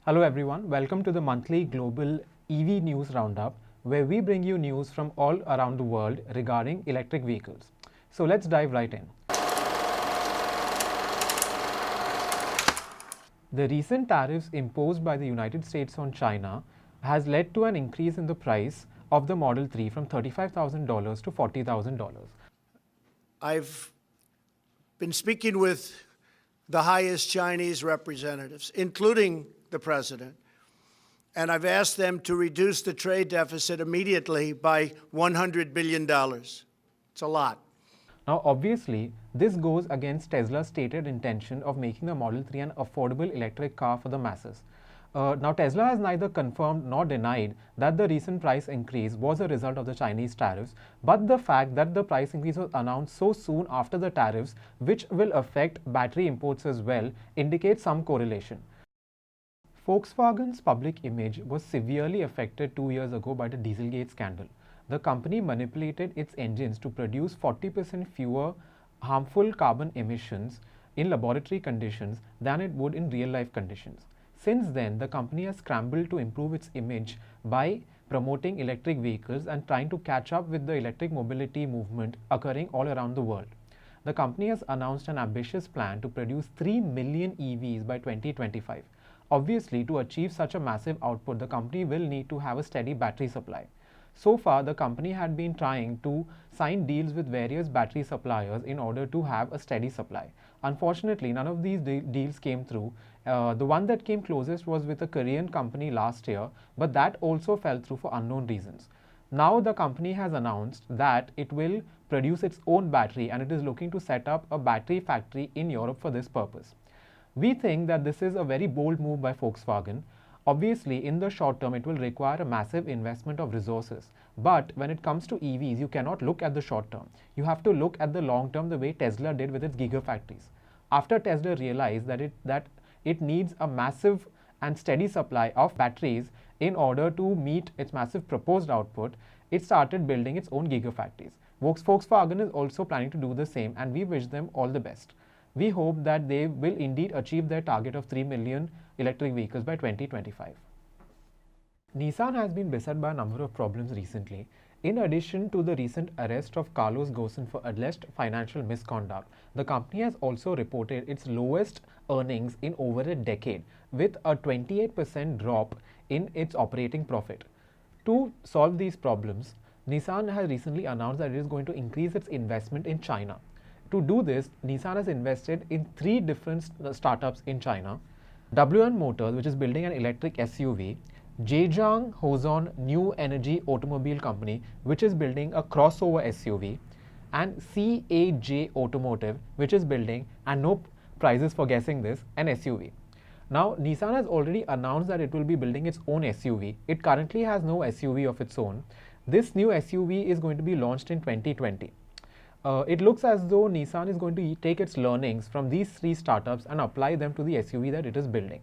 Hello everyone, welcome to the monthly global EV news roundup where we bring you news from all around the world regarding electric vehicles. So let's dive right in. The recent tariffs imposed by the United States on China has led to an increase in the price of the Model 3 from $35,000 to $40,000. I've been speaking with the highest Chinese representatives, including the president, and I've asked them to reduce the trade deficit immediately by $100 billion. It's a lot. Now, obviously, this goes against Tesla's stated intention of making the Model 3 an affordable electric car for the masses. Now, Tesla has neither confirmed nor denied that the recent price increase was a result of the Chinese tariffs, but the fact that the price increase was announced so soon after the tariffs, which will affect battery imports as well, indicates some correlation. Volkswagen's public image was severely affected 2 years ago by the Dieselgate scandal. The company manipulated its engines to produce 40% fewer harmful carbon emissions in laboratory conditions than it would in real-life conditions. Since then, the company has scrambled to improve its image by promoting electric vehicles and trying to catch up with the electric mobility movement occurring all around the world. The company has announced an ambitious plan to produce 3 million EVs by 2025. Obviously, to achieve such a massive output, the company will need to have a steady battery supply. So far, the company had been trying to sign deals with various battery suppliers in order to have a steady supply. Unfortunately, none of these deals came through. The one that came closest was with a Korean company last year, but that also fell through for unknown reasons. Now the company has announced that it will produce its own battery and it is looking to set up a battery factory in Europe for this purpose. We think that this is a very bold move by Volkswagen. Obviously, in the short term, it will require a massive investment of resources. But when it comes to EVs, you cannot look at the short term. You have to look at the long term the way Tesla did with its gigafactories. After Tesla realized that it needs a massive and steady supply of batteries in order to meet its massive proposed output, it started building its own gigafactories. Volkswagen is also planning to do the same, and we wish them all the best. We hope that they will indeed achieve their target of 3 million electric vehicles by 2025. Nissan has been beset by a number of problems recently. In addition to the recent arrest of Carlos Ghosn for alleged financial misconduct, the company has also reported its lowest earnings in over a decade, with a 28% drop in its operating profit. To solve these problems, Nissan has recently announced that it is going to increase its investment in China. To do this, Nissan has invested in 3 different startups in China. W1 Motors, which is building an electric SUV, Zhejiang Hozon New Energy Automobile Company, which is building a crossover SUV, and CAJ Automotive, which is building, and no prizes for guessing this, an SUV. Now, Nissan has already announced that it will be building its own SUV. It currently has no SUV of its own. This new SUV is going to be launched in 2020. It looks as though Nissan is going to take its learnings from these 3 startups and apply them to the SUV that it is building.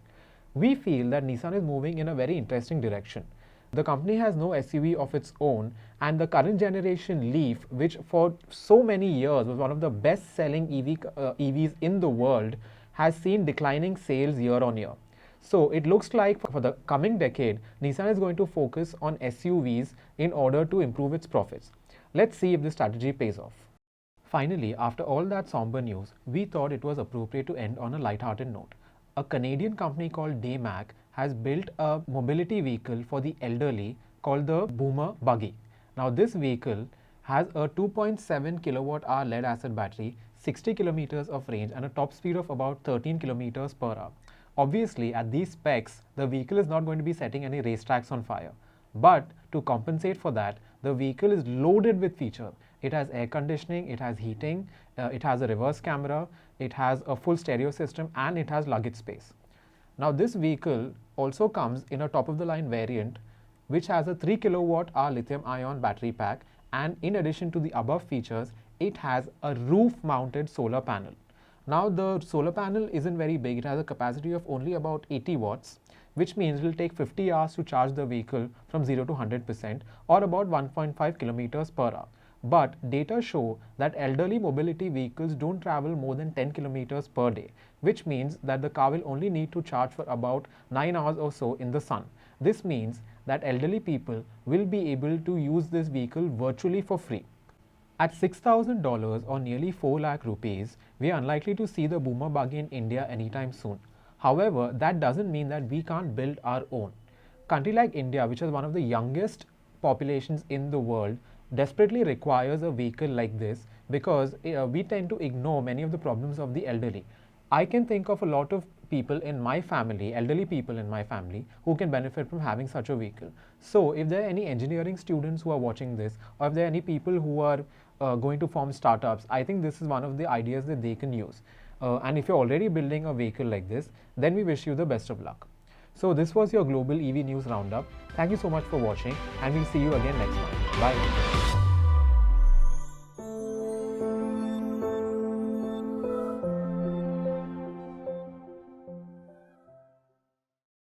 We feel that Nissan is moving in a very interesting direction. The company has no SUV of its own, and the current generation Leaf, which for so many years was one of the best-selling EVs in the world, has seen declining sales year on year. So it looks like for the coming decade, Nissan is going to focus on SUVs in order to improve its profits. Let's see if this strategy pays off. Finally, after all that somber news, we thought it was appropriate to end on a light-hearted note. A Canadian company called Daymak has built a mobility vehicle for the elderly called the BoomerBuggy. Now, this vehicle has a 2.7 kilowatt-hour lead-acid battery, 60 kilometers of range, and a top speed of about 13 kilometers per hour. Obviously, at these specs, the vehicle is not going to be setting any racetracks on fire. But to compensate for that, the vehicle is loaded with features. It has air conditioning, it has heating, it has a reverse camera, it has a full stereo system, and it has luggage space. Now, this vehicle also comes in a top-of-the-line variant which has a 3 kilowatt-hour lithium-ion battery pack, and in addition to the above features, it has a roof-mounted solar panel. Now, the solar panel isn't very big. It has a capacity of only about 80 watts, which means it will take 50 hours to charge the vehicle from 0 to 100%, or about 1.5 kilometers per hour. But data show that elderly mobility vehicles don't travel more than 10 kilometers per day. which means that the car will only need to charge for about 9 hours or so in the sun. This means that elderly people will be able to use this vehicle virtually for free. At $6,000 or nearly 4 lakh rupees, we are unlikely to see the BoomerBuggy in India anytime soon. However, that doesn't mean that we can't build our own. A country like India, which is one of the youngest populations in the world, desperately requires a vehicle like this because we tend to ignore many of the problems of the elderly. I can think of a lot of people in my family, elderly people in my family, who can benefit from having such a vehicle. So if there are any engineering students who are watching this, or if there are any people who are going to form startups, I think this is one of the ideas that they can use. And if you're already building a vehicle like this, then we wish you the best of luck. So this was your Global EV News Roundup. Thank you so much for watching, and we'll see you again next time. Bye.